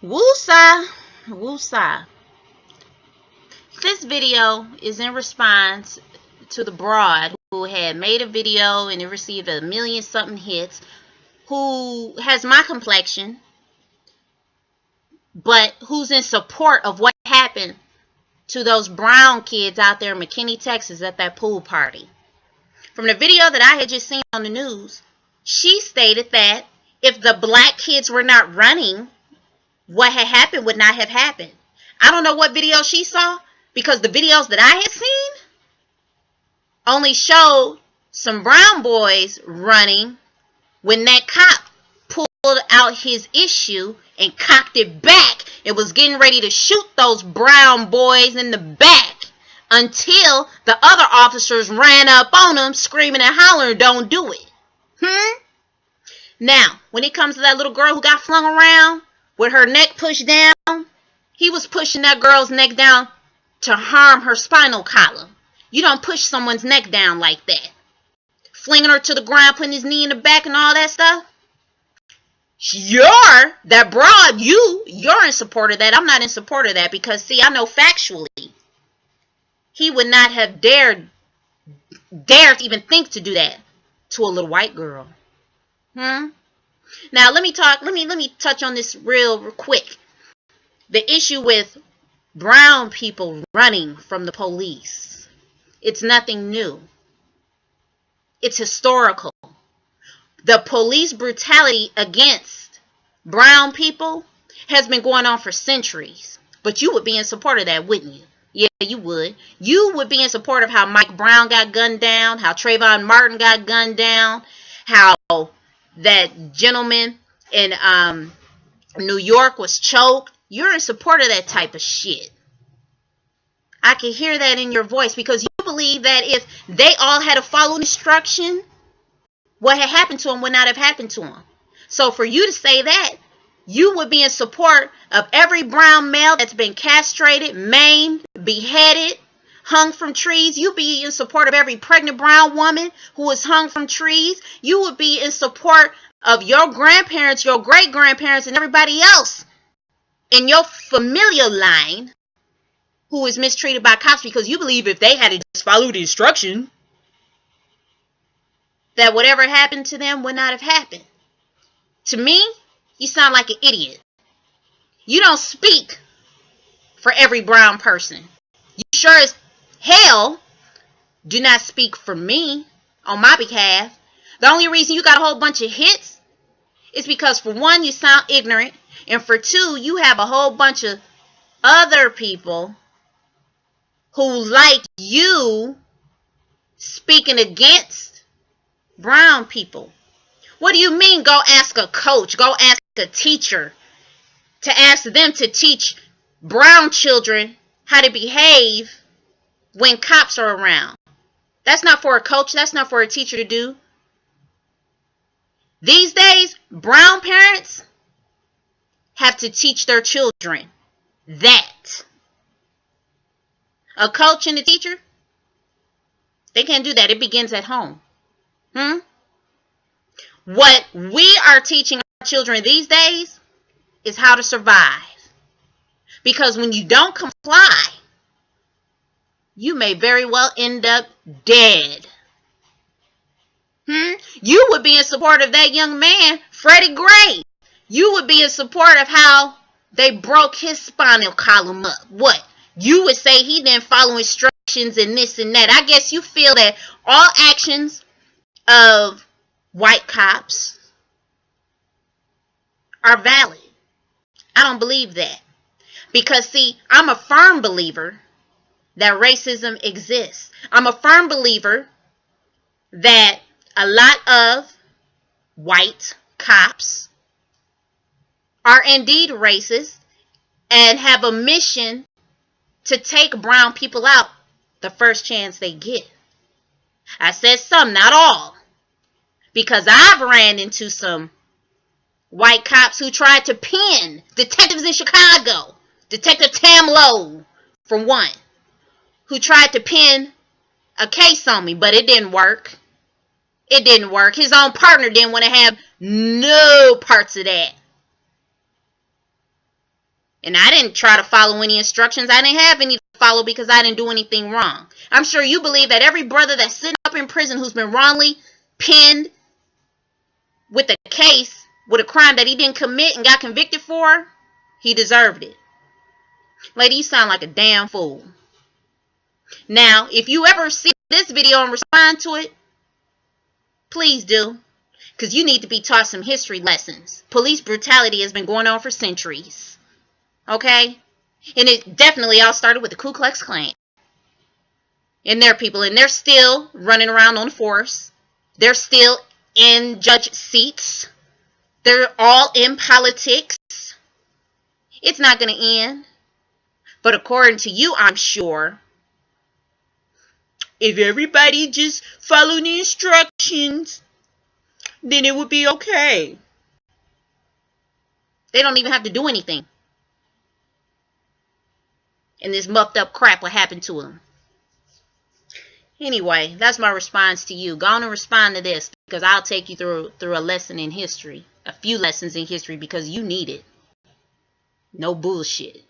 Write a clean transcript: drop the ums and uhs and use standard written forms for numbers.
Woosah, woosah. This video is in response to the broad who had made a video and it received 1,000,000 something hits, who has my complexion, but who's in support of what happened to those brown kids out there in Mckinney, Texas at that pool party. From the video that I had just seen on the news, she stated that if the black kids were not running, what had happened would not have happened. I don't know what video she saw, because the videos that I had seen only showed some brown boys running when that cop pulled out his issue and cocked it back and was getting ready to shoot those brown boys in the back until the other officers ran up on him screaming and hollering, "Don't do it." Now, when it comes to that little girl who got flung around with her neck pushed down, he was pushing that girl's neck down to harm her spinal column. You don't push someone's neck down like that. Flinging her to the ground, putting his knee in the back and all that stuff. That broad, you're in support of that. I'm not in support of that because, see, I know factually he would not have dared to even think to do that to a little white girl. Now, let me touch on this real quick. The issue with brown people running from the police. It's nothing new. It's historical. The police brutality against brown people has been going on for centuries. But you would be in support of that, wouldn't you? Yeah, you would. You would be in support of how Mike Brown got gunned down, how Trayvon Martin got gunned down, how that gentleman in New York was choked. You're in support of that type of shit. I can hear that in your voice because you believe that if they all had to follow instruction, what had happened to them would not have happened to them. So for you to say that, you would be in support of every brown male that's been castrated, maimed, beheaded, hung from trees. You'd be in support of every pregnant brown woman who was hung from trees. You would be in support of your grandparents, your great-grandparents, and everybody else in your familial line who is mistreated by cops because you believe if they had to just follow the instruction, that whatever happened to them would not have happened. To me, you sound like an idiot. You don't speak for every brown person. You sure as hell do not speak for me on my behalf. The only reason you got a whole bunch of hits is because, for one, you sound ignorant, and for two, you have a whole bunch of other people who, like you, speaking against brown people. What do you mean go ask a coach, go ask a teacher to ask them to teach brown children how to behave when cops are around? That's not for a coach, that's not for a teacher to do. These days, brown parents have to teach their children that. A coach and a teacher, they can't do that. It begins at home. What we are teaching our children these days is how to survive. Because when you don't comply, you may very well end up dead. You would be in support of that young man, Freddie Gray. You would be in support of how they broke his spinal column up. What? You would say he didn't follow instructions and this and that. I guess you feel that all actions of white cops are valid. I don't believe that. Because, see, I'm a firm believer that racism exists. I'm a firm believer that a lot of white cops are indeed racist and have a mission to take brown people out the first chance they get. I said some, not all. Because I've ran into some white cops who tried to pin detectives in Chicago. Detective Tam Lowe, for one, who tried to pin a case on me, but it didn't work. It didn't work. His own partner didn't want to have no parts of that. And I didn't try to follow any instructions. I didn't have any to follow because I didn't do anything wrong. I'm sure you believe that every brother that's sitting up in prison who's been wrongly pinned with a case, with a crime that he didn't commit and got convicted for, he deserved it. Lady, you sound like a damn fool. Now, if you ever see this video and respond to it, please do. Because you need to be taught some history lessons. Police brutality has been going on for centuries. Okay? And it definitely all started with the Ku Klux Klan. And their people. And they're still running around on the force. They're still in judge seats. They're all in politics. It's not going to end. But according to you, I'm sure, if everybody just followed the instructions, then it would be okay. They don't even have to do anything. And this mucked up crap will happen to them. Anyway, that's my response to you. Go on and respond to this, because I'll take you through a lesson in history. A few lessons in history, because you need it. No bullshit.